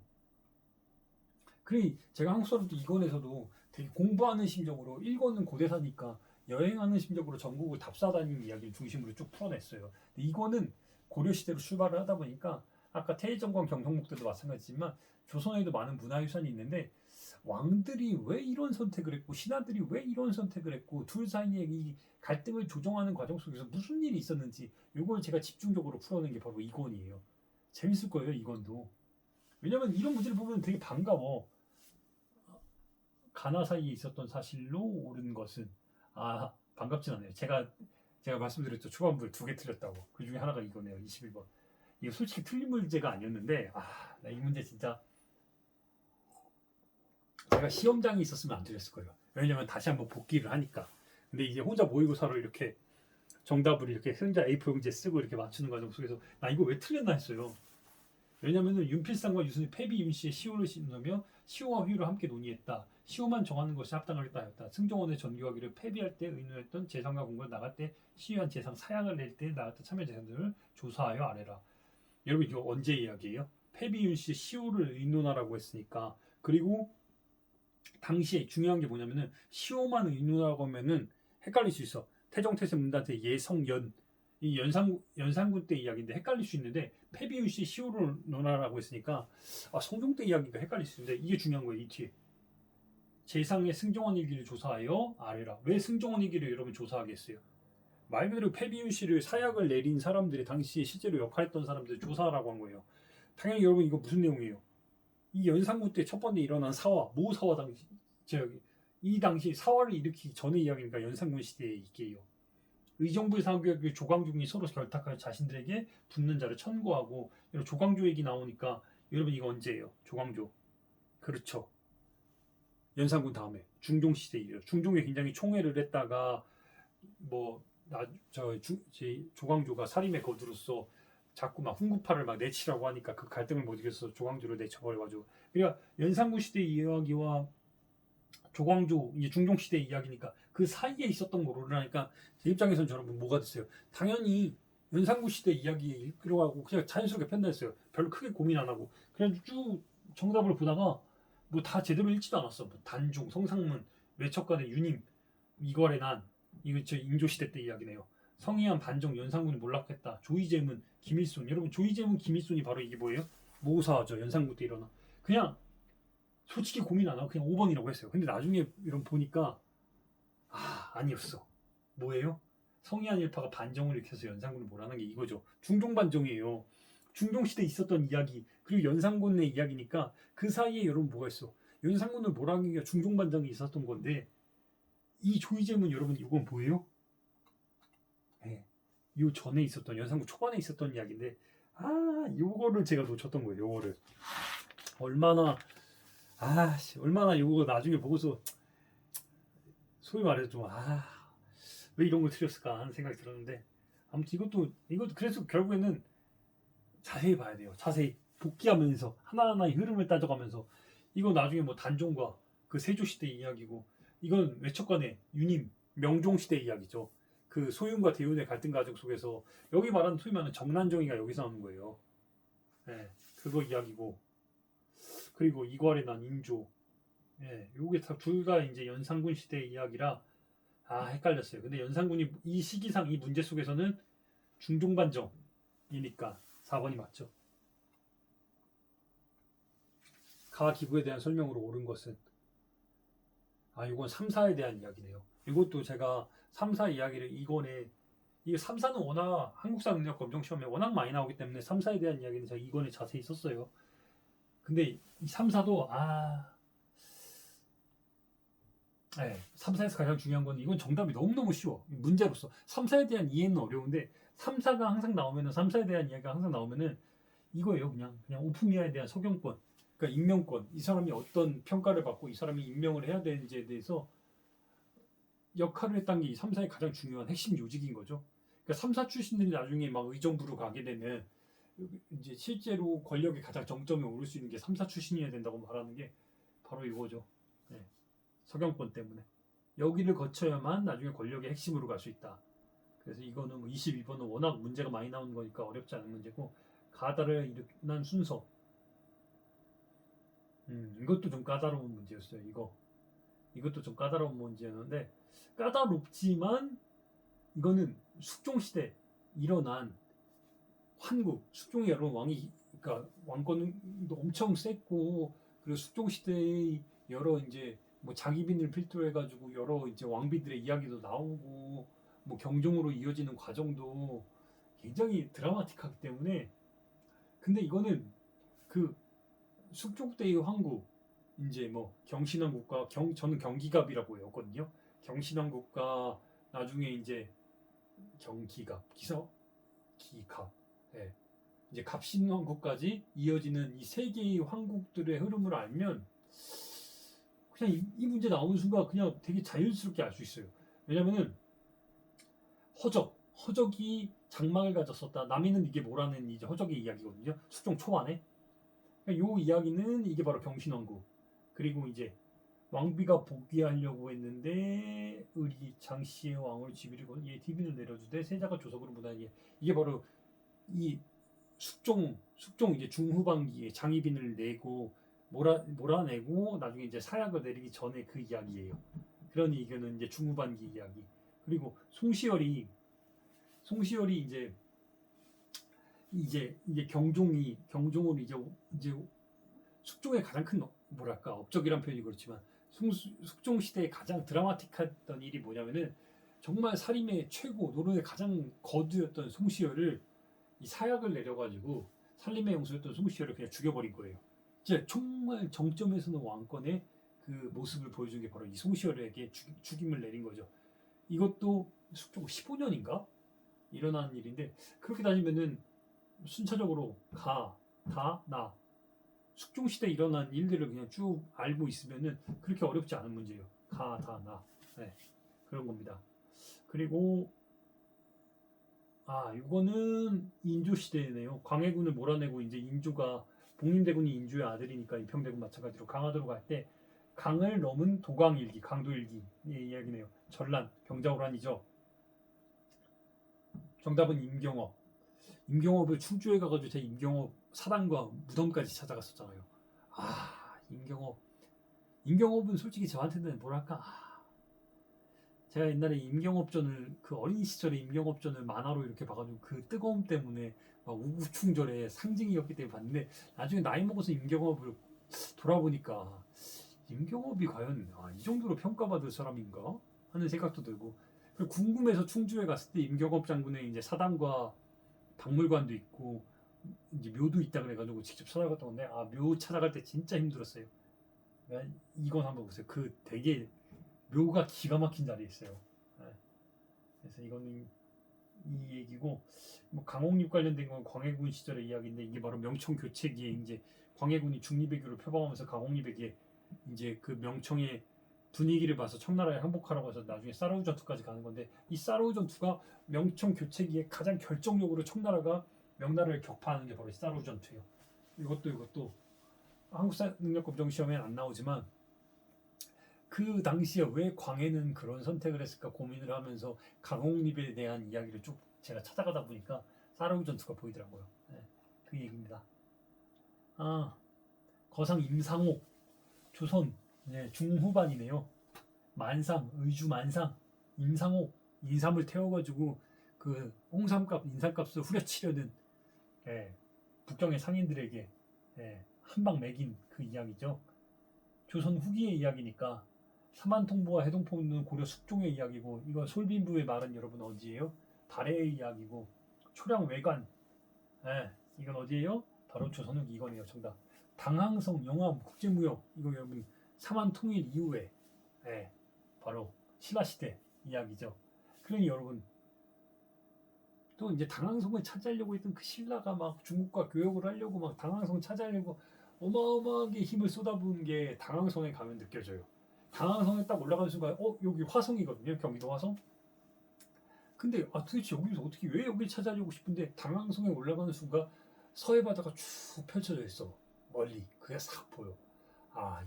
그래 제가 한국 사람도 이권에서도 되게 공부하는 심정으로 1권은 고대사니까 여행하는 심정으로 전국을 답사다니는 이야기를 중심으로 쭉 풀어냈어요. 근데 이거는 고려시대로 출발을 하다 보니까 아까 태의정권 경성목 때도 마찬가지지만 조선에도 많은 문화유산이 있는데 왕들이 왜 이런 선택을 했고 신하들이 왜 이런 선택을 했고 둘 사이에 이 갈등을 조정하는 과정 속에서 무슨 일이 있었는지 이걸 제가 집중적으로 풀어낸 게 바로 이권이에요. 재밌을 거예요 이권도. 왜냐면 이런 문제를 보면 되게 반가워. 가나 사이에 있었던 사실로 옳은 것은 반갑진 않아요. 제가 말씀드렸죠. 초반부에 2개 틀렸다고. 그 중에 하나가 이거네요. 21번. 이거 솔직히 틀린 문제가 아니었는데 나 이 문제 진짜 제가 시험장이 있었으면 안 틀렸을 거예요. 왜냐면 다시 한번 복기를 하니까. 근데 이제 혼자 모의고사로 이렇게 정답을 이렇게 혼자 A4 용지에 쓰고 이렇게 맞추는 과정 속에서 나 이거 왜 틀렸나 했어요. 왜냐면은 윤필상과 유순이 패비 윤씨의 시호를 심으며 시호와 휘유를 함께 논의했다. 시호만 정하는 것이 합당하겠다 하였다. 승정원의 전교하기를 패비할 때 의논했던 재상과 공부를 나갈 때 시위한 재상 사양을 낼 때 나갔던 참여 재상들을 조사하여 아래라. 여러분 이거 언제 이야기예요? 패비 윤씨의 시호를 의논하라고 했으니까. 그리고 당시에 중요한 게 뭐냐면은 시호만 의논하고 하면은 헷갈릴 수 있어. 태정태세 문단태 예성연 이 연산군 때 이야기인데 헷갈릴 수 있는데 패비윤 씨 시호를 논하라고 했으니까 성종 때 이야기가 헷갈릴 수 있는데 이게 중요한 거예요. 이 뒤에 재상의 승정원 일기를 조사하여 아래라. 왜 승정원 일기를 여러분 조사하겠어요? 말 그대로 패비윤 씨를 사약을 내린 사람들이 당시에 실제로 역할했던 사람들 조사하라고 한 거예요. 당연히 여러분 이거 무슨 내용이에요? 이 연산군 때 첫 번째 일어난 사화 모사화 당시 이 당시 사화를 일으키기 전의 이야기니까 연산군 시대의 이게요. 의정부의 사교육의 조광조군이 서로 결탁하여 자신들에게 붙는 자를 천거하고 조광조 얘기 나오니까 여러분 이거 언제예요? 조광조. 그렇죠. 연산군 다음에 중종시대예요. 중종에 굉장히 총애를 했다가 조광조가 살인의 거두로서 자꾸 막 훈구파를 막 내치라고 하니까 그 갈등을 못 이겨서 조광조를 내쳐버려가지고 그러니까 연산군 시대 이야기와 조광조 이제 중종 시대 이야기니까 그 사이에 있었던 거를 하니까 제 입장에서는 저는 뭐가 됐어요. 당연히 연산군 시대 이야기 들어가고 그냥 자연스럽게 편단했어요. 별로 크게 고민 안 하고. 그냥 쭉 정답을 보다가 뭐 다 제대로 읽지도 않았어. 뭐 단중, 성상문, 외척간의 유님, 이괄의 난, 이거 저 인조 시대 때 이야기네요. 성희안, 반정, 연산군이 몰락했다. 조이제문, 김일손. 여러분 조이제문, 김일손이 바로 이게 뭐예요? 모사죠. 연산군 때 일어나. 그냥 솔직히 고민 안 하고 그냥 5번이라고 했어요. 근데 나중에 이런 보니까 아니었어. 뭐예요? 성희안 일파가 반정을 일으켜서 연산군을 몰아낸 게 이거죠. 중종 반정이에요. 중종 시대에 있었던 이야기 그리고 연산군의 이야기니까 그 사이에 여러분 뭐가 있어? 연산군을 몰아내기가 중종 반정이 있었던 건데 이 조이제문 여러분 이건 뭐예요? 네. 요 전에 있었던 연산군 초반에 있었던 이야기인데 요거를 제가 놓쳤던 거예요. 요거를 얼마나 얼마나 요거 나중에 보고서 소위 말해서 좀 왜 이런 걸 틀렸을까 하는 생각이 들었는데 아무튼 이것도 그래서 결국에는 자세히 봐야 돼요. 자세히 복귀하면서 하나하나의 흐름을 따져가면서 이거 나중에 뭐 단종과 그 세조시대 이야기고 이건 외척간의 유님 명종시대 이야기죠. 그 소윤과 대윤의 갈등 가족 속에서 여기 말하는 소위 말하는 정난정이가 여기서 나오는 거예요. 네, 그거 이야기고 그리고 이괄의 난 인조 요게 다 둘 다 이제 연산군 시대 이야기라 헷갈렸어요. 근데 연산군이 이 시기상 이 문제 속에서는 중종반정이니까 4번이 맞죠. 가 기부에 대한 설명으로 옳은 것은 이건 3사에 대한 이야기네요. 이것도 제가 3사 이야기를 이게 3사는 워낙 한국사 능력 검정 시험에 워낙 많이 나오기 때문에 3사에 대한 이야기는 제가 이건에 자세히 썼어요. 근데 이 3사도 3사에서 가장 중요한 건 이건 정답이 너무너무 쉬워. 문제로서 3사에 대한 이해는 어려운데 3사가 항상 나오면은 3사에 대한 이야기가 항상 나오면은 이거예요. 그냥 오프미아에 대한 서경권, 그러니까 임명권. 이 사람이 어떤 평가를 받고 이 사람이 임명을 해야 되는지에 대해서 역할을 했다는 게 이 3사의 가장 중요한 핵심 요직인 거죠. 그러니까 3사 출신들이 나중에 막 의정부로 가게 되면 이제 실제로 권력의 가장 정점에 오를 수 있는 게 3사 출신이어야 된다고 말하는 게 바로 이거죠. 서경권 때문에 여기를 거쳐야만 나중에 권력의 핵심으로 갈 수 있다. 그래서 이거는 22번은 워낙 문제가 많이 나오는 거니까 어렵지 않은 문제고 가다를 일어난 순서 이것도 좀 까다로운 문제였어요. 이것도 좀 까다로운 문제였는데 까다롭지만 이거는 숙종시대 일어난 환국 숙종의 여러 왕이 그러니까 왕권도 엄청 셌고 그리고 숙종시대의 여러 이제 뭐 장희빈을 필두로 해가지고 여러 이제 왕비들의 이야기도 나오고 뭐 경종으로 이어지는 과정도 굉장히 드라마틱하기 때문에 근데 이거는 그 숙종 때의 황국 이제 뭐 경신왕국과 저는 경기갑이라고 외웠거든요. 경신왕국과 나중에 이제 경기갑 기갑 이제 갑신왕국까지 이어지는 이 세 개의 황국들의 흐름을 알면 그냥 이 문제 나오는 순간 그냥 되게 자연스럽게 알 수 있어요. 왜냐면은 허적이 장막을 가졌었다. 남이는 이게 뭐라는 이제 허적의 이야기거든요. 숙종 초반에. 요 이야기는 이게 바로 경신왕국. 그리고 이제 왕비가 복귀하려고 했는데 을이 장씨의 왕을 지비르고 얘 디빈을 내려주되 세자가 조석으로 무난하게 이게 바로 이 숙종 이제 중후반기에 장희빈을 내고 몰아내고 나중에 이제 사약을 내리기 전에 그 이야기예요. 그러니 이거는 이제 중후반기 이야기. 그리고 송시열이 이제 경종으로 이제 숙종의 가장 큰 뭐랄까 업적이란 표현이 그렇지만 숙종 시대에 가장 드라마틱했던 일이 뭐냐면은 정말 살림의 최고 노론의 가장 거두였던 송시열을 이 사약을 내려가지고 살림의 용수였던 송시열을 그냥 죽여버린 거예요. 이제 정말 정점에서는 왕권의 그 모습을 보여준 게 바로 이 송시열에게 죽임을 내린 거죠. 이것도 숙종 15년인가 일어난 일인데 그렇게 따지면은 순차적으로 나 숙종 시대 일어난 일들을 그냥 쭉 알고 있으면은 그렇게 어렵지 않은 문제예요. 나 그런 겁니다. 그리고 이거는 인조 시대네요. 광해군을 몰아내고 이제 인조가 복림대군이 인조의 아들이니까 이평대군 마찬가지로 강화도로 갈 때 강을 넘은 도강일기, 강도일기 이야기네요. 전란, 병자호란이죠. 정답은 임경업. 임경업을 충주에 가가지고 제가 임경업 사당과 무덤까지 찾아갔었잖아요. 아, 임경업은 솔직히 저한테는 뭐랄까, 제가 옛날에 임경업전을 그 어린 시절에 임경업전을 만화로 이렇게 봐가지고 그 뜨거움 때문에 막 우구충절의 상징이었기 때문에 봤는데, 나중에 나이 먹어서 임경업을 돌아보니까 임경업이 과연 이 정도로 평가받을 사람인가 하는 생각도 들고, 그리고 궁금해서 충주에 갔을 때 임경업 장군의 이제 사당과 박물관도 있고 이제 묘도 있다 그래가지고 직접 찾아갔던 건데, 묘 찾아갈 때 진짜 힘들었어요. 그러니까 이건 한번 보세요. 그 되게 묘가 기가 막힌 자리에 있어요. 네. 그래서 이거는 이 얘기고, 뭐 강홍립 관련된 건 광해군 시절의 이야기인데, 이게 바로 명청 교체기에 이제 광해군이 중립외교를 표방하면서 강홍립에게 이제 그 명청의 분위기를 봐서 청나라에 항복하라고 해서 나중에 사르우 전투까지 가는 건데, 이 사르우 전투가 명청 교체기에 가장 결정적으로 청나라가 명나라를 격파하는 게 바로 이 사르우 전투예요. 이것도 한국사 능력검정 시험에 안 나오지만, 그 당시에 왜 광해는 그런 선택을 했을까 고민을 하면서 강홍립에 대한 이야기를 쭉 제가 찾아가다 보니까 사르우 전투가 보이더라고요. 네, 그 얘기입니다. 거상 임상옥, 조선, 네, 중후반이네요. 만상, 의주 만상, 임상옥, 인삼을 태워가지고 그 홍삼값, 인삼값을 후려치려는, 예, 북경의 상인들에게, 예, 한방 매긴 그 이야기죠. 조선 후기의 이야기니까 사만통보와 해동포는 고려 숙종의 이야기고, 이거 솔빈부의 말은 여러분 어디예요? 발해의 이야기고, 초량외관, 예, 이건 어디예요? 바로 조선 후기 이거네요. 정답. 당항성, 영암, 국제무역, 이거 여러분 사만통일 이후에, 예, 바로 신라시대 이야기죠. 그러니 여러분, 또 이제 당항성을 차지하려고 했던 그 신라가 막 중국과 교역을 하려고 막 당항성 차지하려고 어마어마하게 힘을 쏟아부은 게 당항성에 가면 느껴져요. 당항성에 딱 올라가는 순간, 여기 화성이거든요. 경기도 화성. 근데 도대체 여기서 어떻게 왜 여기를 차지하려고 싶은데, 당항성에 올라가는 순간 서해 바다가 쭉 펼쳐져 있어. 멀리 그게 싹 보여.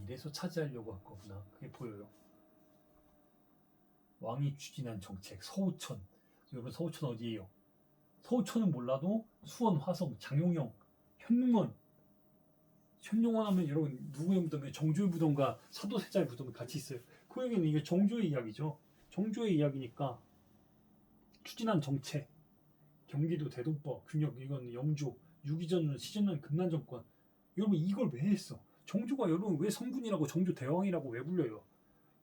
이래서 차지하려고 한 거구나. 그게 보여요. 왕이 추진한 정책 서우천. 여러분, 서우천 어디예요? 서우천은 몰라도 수원, 화성, 장용영, 현릉원. 현룡원 하면 여러분 누구의 무덤에 정조의 무덤과 사도세자의 무덤이 같이 있어요. 그 얘기는 이게 정조의 이야기죠. 정조의 이야기니까 추진한 정책, 경기도 대동법, 균형, 이건 영조, 유기전은 시전은 금난정권. 여러분 이걸 왜 했어? 정조가 여러분 왜 성군이라고 정조 대왕이라고 왜 불려요?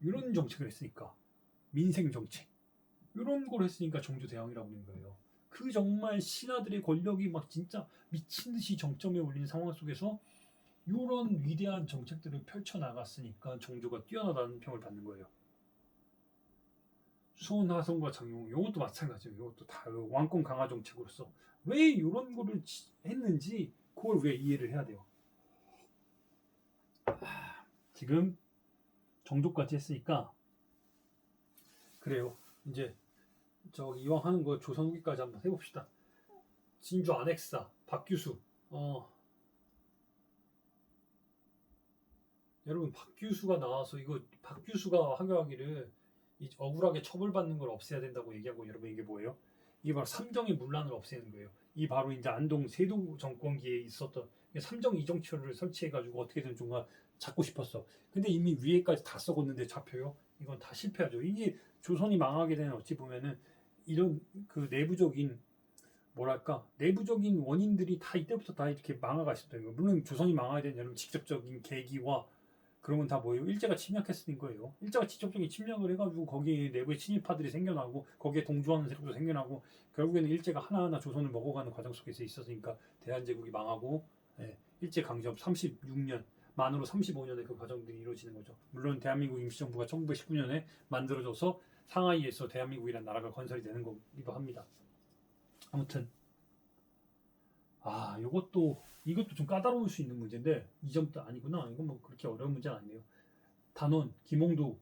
이런 정책을 했으니까. 민생 정책 이런 걸 했으니까 정조 대왕이라고 부르는 거예요. 그 정말 신하들의 권력이 막 진짜 미친 듯이 정점에 올린 상황 속에서 이런 위대한 정책들을 펼쳐나갔으니까 정조가 뛰어나다는 평을 받는 거예요. 수원, 화성과 장용, 이것도 마찬가지예요. 이것도 다 왕권 강화 정책으로서 왜 이런 거를 했는지 그걸 왜 이해를 해야 돼요. 지금 정조까지 했으니까 그래요. 이제 이왕 하는 거 조선 후기까지 한번 해봅시다. 진주 안핵사 박규수. 여러분 박규수가 나와서 이거 박규수가 하교하기를 억울하게 처벌받는 걸 없애야 된다고 얘기하고, 여러분 이게 뭐예요? 이게 바로 삼정의 문란을 없애는 거예요. 이 바로 이제 안동 세도 정권기에 있었던 삼정 이정치를 설치해가지고 어떻게든 좀 잡고 싶었어. 근데 이미 위에까지 다 썩었는데 잡혀요? 이건 다 실패하죠. 이게 조선이 망하게 되는, 어찌 보면은 이런 그 내부적인 내부적인 원인들이 다 이때부터 다 이렇게 망화가 있었던 거예요. 물론 조선이 망하게 된 여러분 직접적인 계기와 그런 건 다 뭐예요? 일제가 침략했을 거예요. 일제가 직접적인 침략을 해가지고 거기에 내부에 친일파들이 생겨나고 거기에 동조하는 세력도 생겨나고, 결국에는 일제가 하나하나 조선을 먹어가는 과정 속에서 있었으니까 대한제국이 망하고, 일제 강점 36년 만으로 35년의 그 과정들이 이루어지는 거죠. 물론 대한민국 임시정부가 1919년에 만들어져서 상하이에서 대한민국이라는 나라가 건설이 되는 거기도 합니다. 아무튼 이것도 좀 까다로울 수 있는 문제인데, 이 점도 아니구나. 이건 뭐 그렇게 어려운 문제는 아니에요. 단원, 김홍도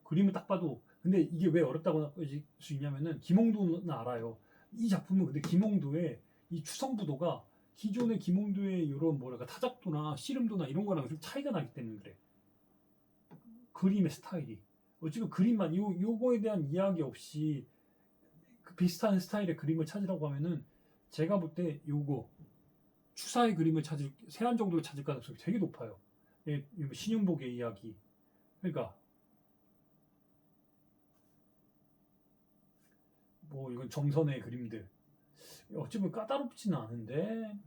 그림을 딱 봐도, 근데 이게 왜 어렵다고 할 수 있냐면은, 김홍도는 알아요. 이 작품은 근데 김홍도의 이 추성부도가 기존의 김홍도의 이런 타작도나 씨름도나 이런 거랑 좀 차이가 나기 때문에 그래. 그림의 스타일이 지금 그림만 요거에 대한 이야기 없이 그 비슷한 스타일의 그림을 찾으라고 하면은 제가 볼 때 요거 추사의 그림을 찾을 세안 정도를 찾을 가능성이 되게 높아요. 예, 신윤복의 이야기. 그러니까 뭐 이건 정선의 그림들. 어찌 보면 까다롭지는 않은데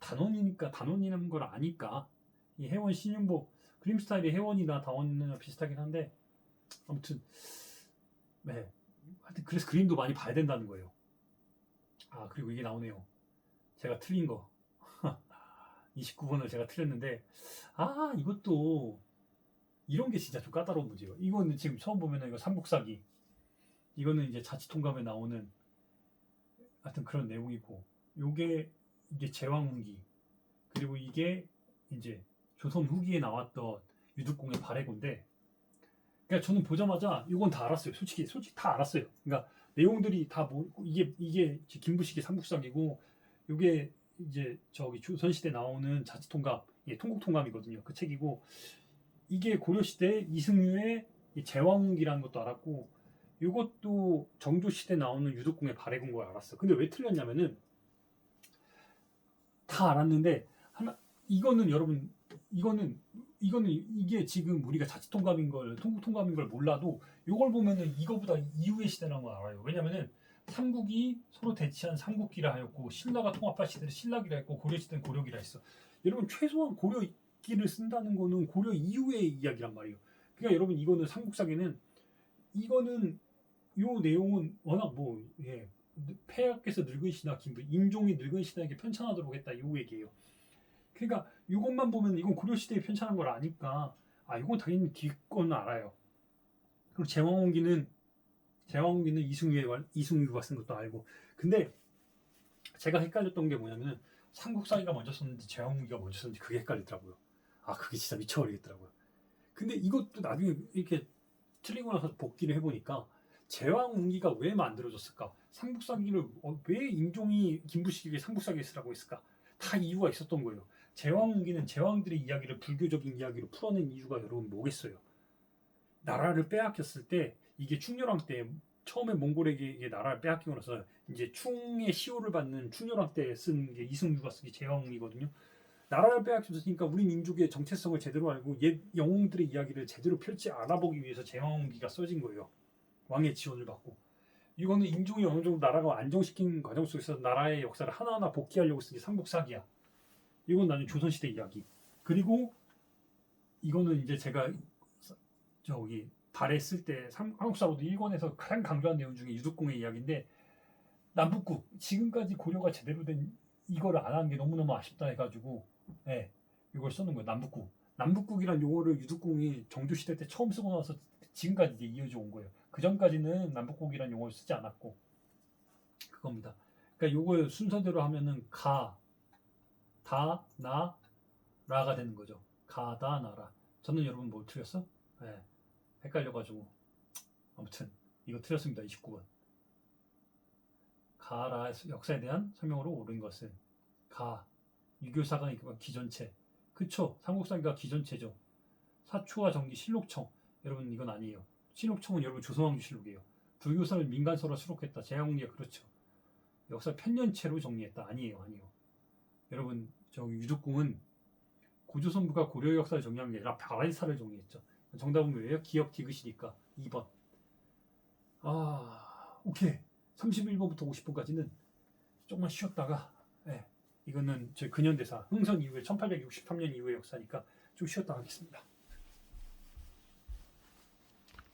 단원이니까 단원이라는 걸 아니까 이 혜원 신윤복 그림 스타일이 혜원이나 다원이나 비슷하긴 한데 아무튼 네. 하여튼 그래서 그림도 많이 봐야 된다는 거예요. 아 그리고 이게 나오네요. 제가 틀린 거 29번을 제가 틀렸는데 아 이것도 이런 게 진짜 좀 까다로운 문제예요. 이거는 지금 처음 보면은 이거 삼국사기 이거는 이제 자치통감에 나오는 하여튼 그런 내용이고 요게 이게 제왕문기 그리고 이게 이제 조선 후기에 나왔던 유득공의 발해고인데 그러니까 저는 보자마자 이건 다 알았어요. 솔직히 다 알았어요. 그러니까 내용들이 다 뭐 이게 김부식의 삼국사기고 이게 이제 저기 조선시대 나오는 자치통감, 예, 통국통감이거든요. 그 책이고 이게 고려시대 이승유의 제왕기라는 것도 알았고 이것도 정조시대 나오는 유독공의 발해군 걸 알았어. 근데 왜 틀렸냐면은 다 알았는데 하나 이거는 여러분 이거는 이게 지금 우리가 자치통감인 걸 통국통감인 걸 몰라도 이걸 보면은 이거보다 이후의 시대라는 걸 알아요. 왜냐면은 삼국이 서로 대치한 삼국기라 하였고 신라가 통합할 시대를 신라기라 했고 고려시대는 고려기라 했어. 여러분 최소한 고려기를 쓴다는 거는 고려 이후의 이야기란 말이에요. 그러니까 여러분 이거는 삼국사기는 이거는 요 내용은 워낙 뭐 예, 폐하께서 늙은 신하 김부 인종이 늙은 신하에게 편찬하도록 했다 요 얘기예요. 그러니까 이것만 보면 이건 고려시대에 편찬한 걸 아니까 아 이건 당연히 기권은 알아요. 그리고 제왕홍기는 이승유가 쓴 것도 알고 근데 제가 헷갈렸던 게 뭐냐면 삼국사기가 먼저 썼는지 제왕홍기가 먼저 썼는지 그게 헷갈리더라고요. 아 그게 진짜 미쳐버리겠더라고요. 근데 이것도 나중에 이렇게 틀리고 나서 복기를 해보니까 제왕홍기가 왜 만들어졌을까? 삼국사기를 왜 임종이 김부식에게 삼국사기를 쓰라고 했을까? 다 이유가 있었던 거예요. 제왕홍기는 제왕들의 이야기를 불교적인 이야기로 풀어낸 이유가 여러분 뭐겠어요? 나라를 빼앗겼을 때 이게 충렬왕 때 처음에 몽골에게 나라를 빼앗기고 나서 이제 충의 시호를 받는 충렬왕 때 쓴 게 이승유가 쓴 게 제왕홍기거든요. 나라를 빼앗겼으니까 우리 민족의 정체성을 제대로 알고 옛 영웅들의 이야기를 제대로 펼치 알아보기 위해서 제왕홍기가 써진 거예요. 왕의 지원을 받고 이거는 인종이 어느 정도 나라가 안정시킨 과정 속에서 나라의 역사를 하나하나 복귀하려고 쓴 게 삼국사기야. 이건 나는 조선시대 이야기. 그리고 이거는 이제 제가 저기 발에 쓸 때 한국사로도 1권에서 가장 강조한 내용 중에 유득공의 이야기인데 남북국 지금까지 고려가 제대로 된 이거를 안 한 게 너무너무 아쉽다 해가지고 예, 이걸 쓰는 거예요. 남북국이란 용어를 유득공이 정조시대 때 처음 쓰고 나서 지금까지 이제 이어져 온 거예요. 그 전까지는 남북국이란 용어를 쓰지 않았고 그겁니다. 그러니까 요걸 순서대로 하면은 가, 다, 나, 라가 되는 거죠. 가, 다, 나라. 저는 여러분 뭘 틀렸어? 네, 헷갈려가지고 아무튼 이거 틀렸습니다. 29번. 가라 역사에 대한 설명으로 옳은 것은 가 유교사가 기전체 그쵸 삼국사기가 기전체죠. 사초와 정기 실록청 여러분 이건 아니에요. 실록청은 여러분 조선왕조 실록이에요. 불교사를 민간서로 수록했다. 제왕홍기가 그렇죠. 역사 편년체로 정리했다. 아니에요. 여러분 저 유득공은 고조선부가 고려 역사를 정리한 게 아니라 바라이사를 정리했죠. 정답은 뭐예요? 기억 디귿이니까 2번. 아 오케이 31번부터 50번까지는 조금만 쉬었다가 네, 이거는 제 근현대사 흥선 이후에 1863년 이후의 역사니까 좀 쉬었다 하겠습니다.